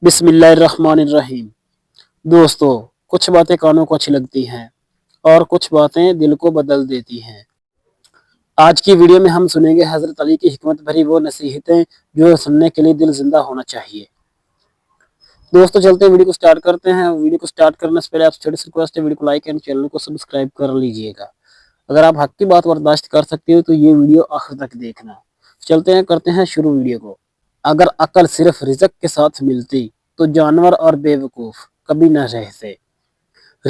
بسم اللہ الرحمن الرحیم۔ دوستو، کچھ باتیں کانوں کو اچھی لگتی ہیں اور کچھ باتیں دل کو بدل دیتی ہیں۔ آج کی ویڈیو میں ہم سنیں گے حضرت علی کی حکمت بھری وہ نصیحتیں جو سننے کے لیے دل زندہ ہونا چاہیے۔ دوستو چلتے ہیں ویڈیو کو سٹارٹ کرتے ہیں۔ ویڈیو کو سٹارٹ کرنے سے پہلے آپ سے چھوٹی سی ریکویسٹ ہے، ویڈیو کو لائک اینڈ چینل کو سبسکرائب کر لیجئے گا۔ اگر آپ حق کی بات برداشت کر سکتے ہو تو یہ ویڈیو آخر تک دیکھنا۔ چلتے ہیں، کرتے ہیں شروع ویڈیو کو۔ اگر عقل صرف رزق کے ساتھ ملتی تو جانور اور بے وقوف کبھی نہ رہتے۔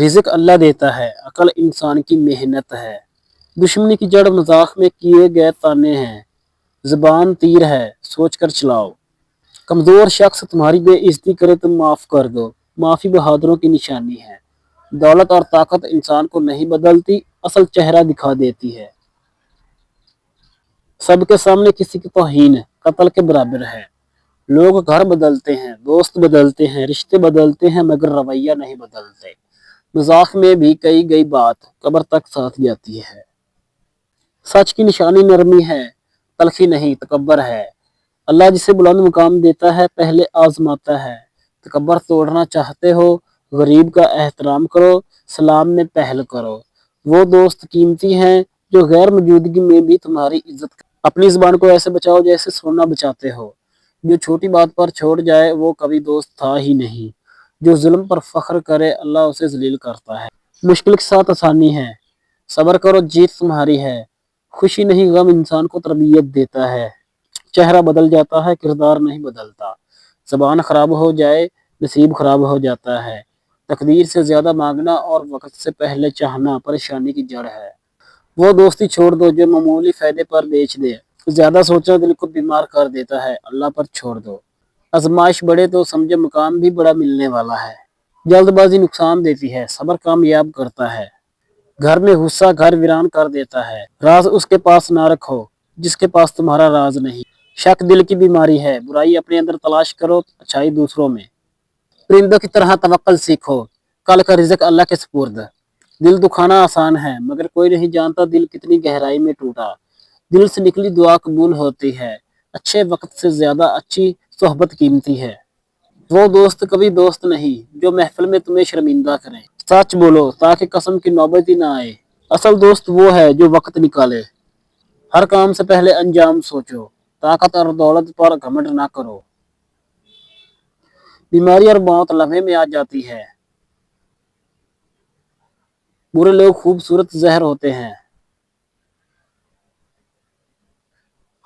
رزق اللہ دیتا ہے، عقل انسان کی محنت ہے۔ دشمنی کی جڑ مذاق میں کیے گئے تانے ہیں، زبان تیر ہے سوچ کر چلاؤ۔ کمزور شخص تمہاری بے عزتی کرے تو معاف کر دو، معافی بہادروں کی نشانی ہے۔ دولت اور طاقت انسان کو نہیں بدلتی، اصل چہرہ دکھا دیتی ہے۔ سب کے سامنے کسی کی توہین قتل کے برابر ہے۔ لوگ گھر بدلتے ہیں، دوست بدلتے ہیں، رشتے بدلتے ہیں، مگر رویہ نہیں بدلتے۔ مذاق میں بھی کہی گئی بات قبر تک ساتھ جاتی ہے۔ سچ کی نشانی نرمی ہے، تلخی نہیں، تکبر ہے۔ اللہ جسے بلند مقام دیتا ہے پہلے آزماتا ہے۔ تکبر توڑنا چاہتے ہو، غریب کا احترام کرو، سلام میں پہل کرو۔ وہ دوست قیمتی ہیں جو غیر موجودگی میں بھی تمہاری عزت کریں۔ اپنی زبان کو ایسے بچاؤ جیسے سونا بچاتے ہو۔ جو چھوٹی بات پر چھوڑ جائے وہ کبھی دوست تھا ہی نہیں۔ جو ظلم پر فخر کرے اللہ اسے ذلیل کرتا ہے۔ مشکل کے ساتھ آسانی ہے، صبر کرو جیت تمہاری ہے۔ خوشی نہیں غم انسان کو تربیت دیتا ہے۔ چہرہ بدل جاتا ہے، کردار نہیں بدلتا۔ زبان خراب ہو جائے، نصیب خراب ہو جاتا ہے۔ تقدیر سے زیادہ مانگنا اور وقت سے پہلے چاہنا پریشانی کی جڑ ہے۔ وہ دوستی چھوڑ دو جو معمولی فائدے پر بیچ دے۔ زیادہ سوچنا دل کو بیمار کر دیتا ہے، اللہ پر چھوڑ دو۔ آزمائش بڑھے تو سمجھے مقام بھی بڑا ملنے والا ہے۔ جلد بازی نقصان دیتی ہے، صبر کامیاب کرتا ہے۔ گھر میں غصہ گھر ویران کر دیتا ہے۔ راز اس کے پاس نہ رکھو جس کے پاس تمہارا راز نہیں۔ شک دل کی بیماری ہے، برائی اپنے اندر تلاش کرو، اچھائی دوسروں میں۔ پرندوں کی طرح توکل سیکھو، کل کا رزق اللہ کے سپرد۔ دل دکھانا آسان ہے مگر کوئی نہیں جانتا دل کتنی گہرائی میں ٹوٹا۔ دل سے نکلی دعا قبول ہوتی ہے، اچھے وقت سے زیادہ اچھی صحبت قیمتی ہے۔ وہ دوست کبھی دوست نہیں جو محفل میں تمہیں شرمندہ کریں۔ سچ بولو تاکہ قسم کی نوبت ہی نہ آئے۔ اصل دوست وہ ہے جو وقت نکالے۔ ہر کام سے پہلے انجام سوچو، طاقت اور دولت پر گھمنڈ نہ کرو۔ بیماری اور موت لمحے میں آ جاتی ہے۔ برے لوگ خوبصورت زہر ہوتے ہیں۔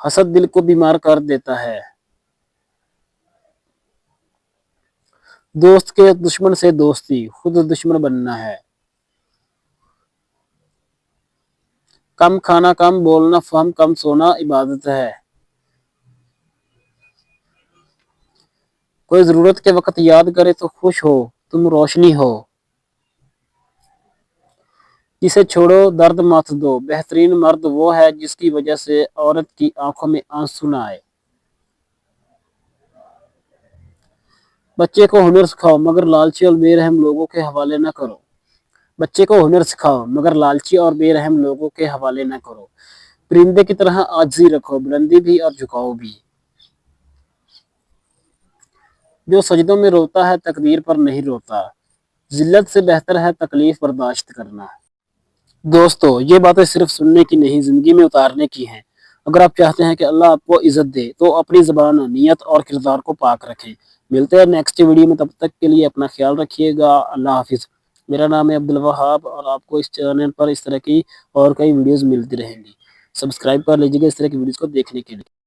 حسد دل کو بیمار کر دیتا ہے۔ دوست کے دشمن سے دوستی، خود دشمن بننا ہے۔ کم کھانا کم بولنا فہم کم سونا عبادت ہے۔ کوئی ضرورت کے وقت یاد کرے تو خوش ہو، تم روشنی ہو۔ جسے چھوڑو درد مت دو، بہترین مرد وہ ہے جس کی وجہ سے عورت کی آنکھوں میں آنسو نہ آئے۔ بچے کو ہنر سکھاؤ مگر لالچی اور بے رحم لوگوں کے حوالے نہ کرو۔ بچے کو ہنر سکھاؤ مگر لالچی اور بے رحم لوگوں کے حوالے نہ کرو۔ پرندے کی طرح عاجزی رکھو، بلندی بھی اور جھکاؤ بھی۔ جو سجدوں میں روتا ہے تقدیر پر نہیں روتا۔ ذلت سے بہتر ہے تکلیف برداشت کرنا۔ دوستو یہ باتیں صرف سننے کی نہیں زندگی میں اتارنے کی ہیں۔ اگر آپ چاہتے ہیں کہ اللہ آپ کو عزت دے تو اپنی زبان، نیت اور کردار کو پاک رکھیں۔ ملتے ہیں نیکسٹ ویڈیو میں، تب تک کے لیے اپنا خیال رکھیے گا۔ اللہ حافظ۔ میرا نام ہے عبدالوہاب اور آپ کو اس چینل پر اس طرح کی اور کئی ویڈیوز ملتی رہیں گی۔ سبسکرائب کر لیجیے گا اس طرح کی ویڈیوز کو دیکھنے کے لیے۔